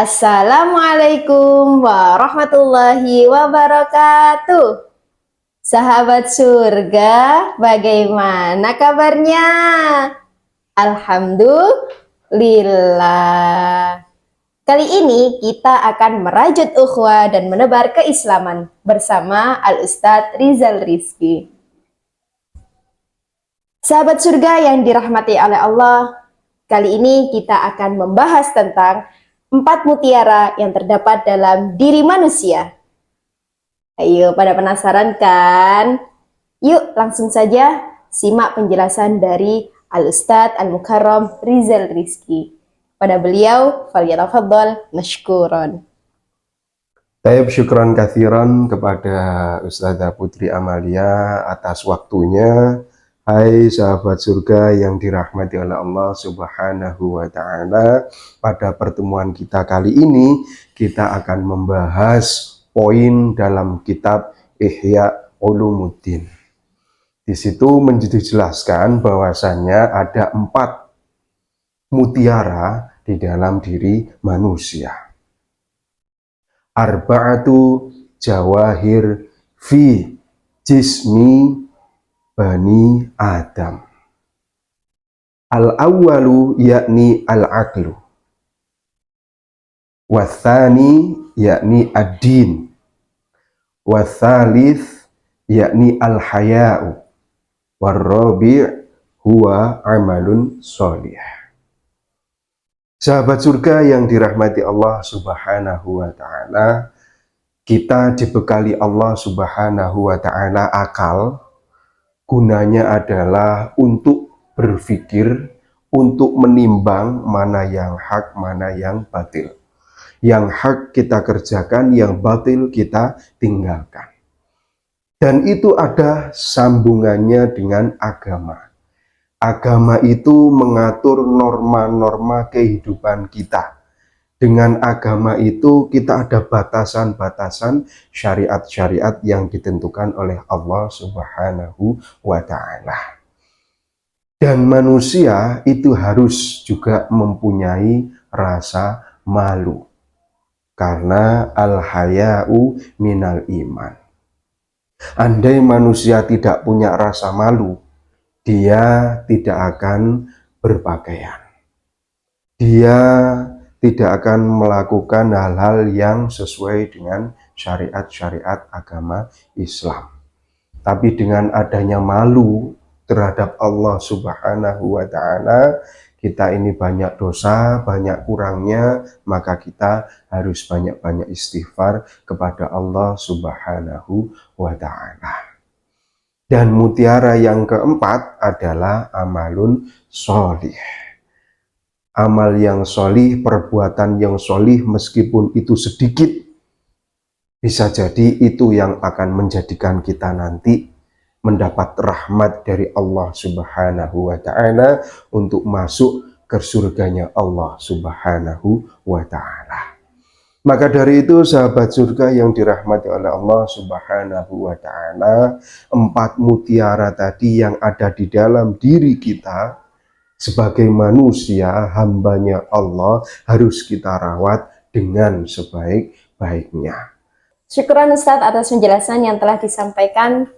Assalamualaikum warahmatullahi wabarakatuh. Sahabat surga, bagaimana kabarnya? Alhamdulillah. Kali ini kita akan merajut ukhuwah dan menebar keislaman bersama Al-Ustadz Rizal Rizky. Sahabat surga yang dirahmati oleh Allah, kali ini kita akan membahas tentang 4 mutiara yang terdapat dalam diri manusia. Ayo, pada penasaran kan? Yuk langsung saja simak penjelasan dari Al-Ustadz Al-Mukarram Rizal Rizky. Pada beliau, falyatafaddal mashkuran. Taib, syukran katsiran kepada Ustazah Putri Amalia atas waktunya. Hai sahabat surga yang dirahmati oleh Allah Subhanahu wa Ta'ala, pada pertemuan kita kali ini kita akan membahas poin dalam kitab Ihya Ulumuddin. Di situ menjelaskan bahwasannya ada 4 mutiara di dalam diri manusia. Arba'atu jawahir fi jismi Bani Adam. Al-awwalu yakni al-aqlu, wathani yakni ad-din, wathalith yakni al-haya'u, warrabi' huwa amalun sholih. Sahabat surga yang dirahmati Allah Subhanahu wa Ta'ala, kita dibekali Allah Subhanahu wa Ta'ala akal. Gunanya adalah untuk berpikir, untuk menimbang mana yang hak, mana yang batil. Yang hak kita kerjakan, yang batil kita tinggalkan. Dan itu ada sambungannya dengan agama. Agama itu mengatur norma-norma kehidupan kita. Dengan agama itu kita ada batasan-batasan syariat-syariat yang ditentukan oleh Allah Subhanahu wa Ta'ala. Dan manusia itu harus juga mempunyai rasa malu. Karena al-haya'u minal iman. Andai manusia tidak punya rasa malu, dia tidak akan berpakaian. Dia tidak akan melakukan hal-hal yang sesuai dengan syariat-syariat agama Islam. Tapi dengan adanya malu terhadap Allah Subhanahu wa Ta'ala, kita ini banyak dosa, banyak kurangnya, maka kita harus banyak-banyak istighfar kepada Allah Subhanahu wa Ta'ala. Dan mutiara yang keempat adalah amalun sholih. Amal yang sholih, perbuatan yang sholih, meskipun itu sedikit, bisa jadi itu yang akan menjadikan kita nanti mendapat rahmat dari Allah Subhanahu wa Ta'ala untuk masuk ke surganya Allah Subhanahu wa Ta'ala. Maka dari itu sahabat surga yang dirahmati oleh Allah Subhanahu wa Ta'ala, 4 mutiara tadi yang ada di dalam diri kita sebagai manusia, hambanya Allah, harus kita rawat dengan sebaik-baiknya. Syukuran Ustadz atas penjelasan yang telah disampaikan.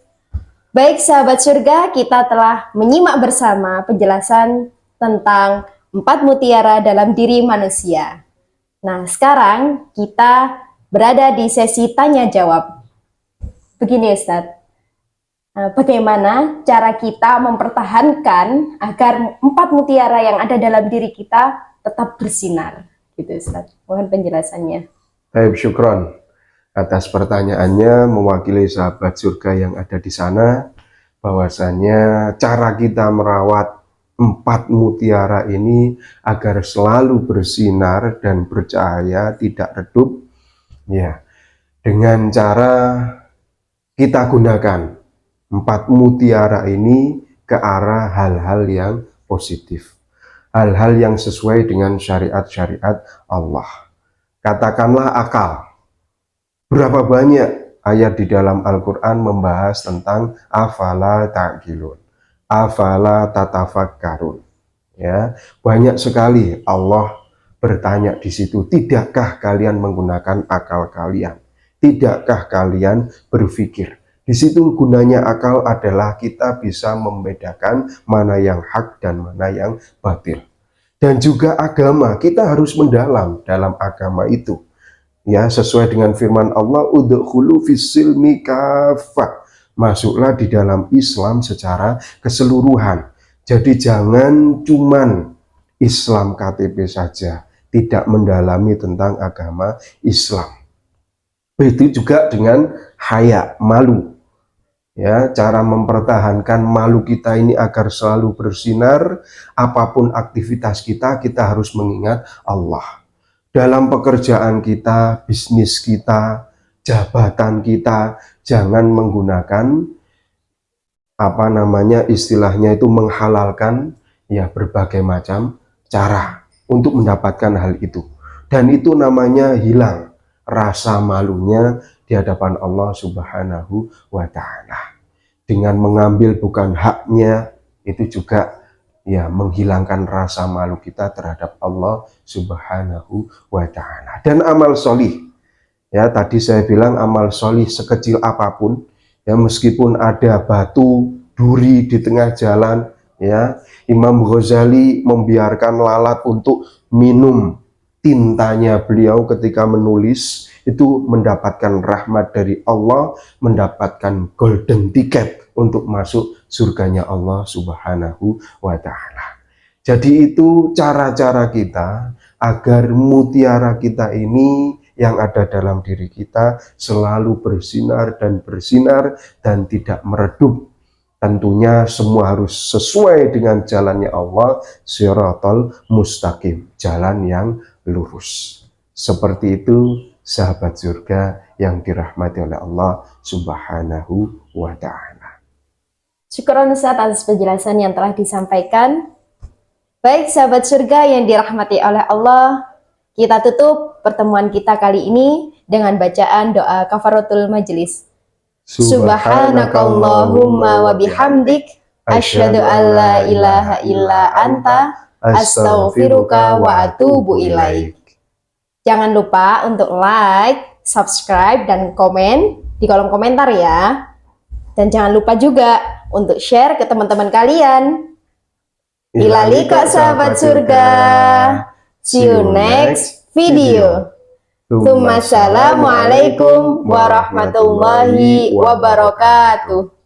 Baik sahabat surga, kita telah menyimak bersama penjelasan tentang 4 mutiara dalam diri manusia. Nah, sekarang kita berada di sesi tanya jawab. Begini Ustadz, bagaimana cara kita mempertahankan agar 4 mutiara yang ada dalam diri kita tetap bersinar? Gitu Ustadz, mohon penjelasannya. Baik, syukron atas pertanyaannya mewakili sahabat surga yang ada di sana, bahwasanya cara kita merawat 4 mutiara ini agar selalu bersinar dan bercahaya, tidak redup, ya, dengan cara kita gunakan 4 mutiara ini ke arah hal-hal yang positif, hal-hal yang sesuai dengan syariat-syariat Allah. Katakanlah akal. Berapa banyak ayat di dalam Al-Quran membahas tentang afala ta'qilun, afala tatafakkarun. Ya, banyak sekali Allah bertanya di situ, tidakkah kalian menggunakan akal kalian? Tidakkah kalian berpikir? Di situ gunanya akal adalah kita bisa membedakan mana yang hak dan mana yang batil. Dan juga agama, kita harus mendalam dalam agama itu. Ya, sesuai dengan firman Allah, udkhulu fis-silmi kafah. Masuklah di dalam Islam secara keseluruhan. Jadi jangan cuman Islam KTP saja, tidak mendalami tentang agama Islam. Begitu juga dengan haya, malu. Ya, cara mempertahankan malu kita ini agar selalu bersinar, apapun aktivitas kita, kita harus mengingat Allah. Dalam pekerjaan kita, bisnis kita, jabatan kita, jangan menggunakan istilahnya itu menghalalkan ya berbagai macam cara untuk mendapatkan hal itu. Dan itu namanya hilang rasa malunya di hadapan Allah Subhanahu wa Ta'ala. Dengan mengambil bukan haknya, itu juga ya menghilangkan rasa malu kita terhadap Allah Subhanahu wa Ta'ala. Dan amal solih, ya tadi saya bilang amal solih sekecil apapun, ya meskipun ada batu duri di tengah jalan, ya Imam Ghazali membiarkan lalat untuk minum tintanya beliau ketika menulis, itu mendapatkan rahmat dari Allah, mendapatkan golden ticket untuk masuk surganya Allah Subhanahu wa Ta'ala. Jadi itu cara-cara kita agar mutiara kita ini yang ada dalam diri kita selalu bersinar dan tidak meredup. Tentunya semua harus sesuai dengan jalannya Allah, Shiratal Mustaqim, jalan yang lurus. Seperti itu sahabat surga yang dirahmati oleh Allah Subhanahu wa Ta'ala. Syukuran Ustaz atas penjelasan yang telah disampaikan. Baik sahabat surga yang dirahmati oleh Allah, kita tutup pertemuan kita kali ini dengan bacaan doa kafaratul majelis. Subhanakallahumma wa bihamdik, asyhadu an la ilaha illa anta, astaghfiruka wa atubu ilaik. Jangan lupa untuk like, subscribe, dan komen di kolom komentar ya. Dan jangan lupa juga untuk share ke teman-teman kalian. Ilalika sahabat surga. See you next video. Assalamualaikum warahmatullahi wabarakatuh.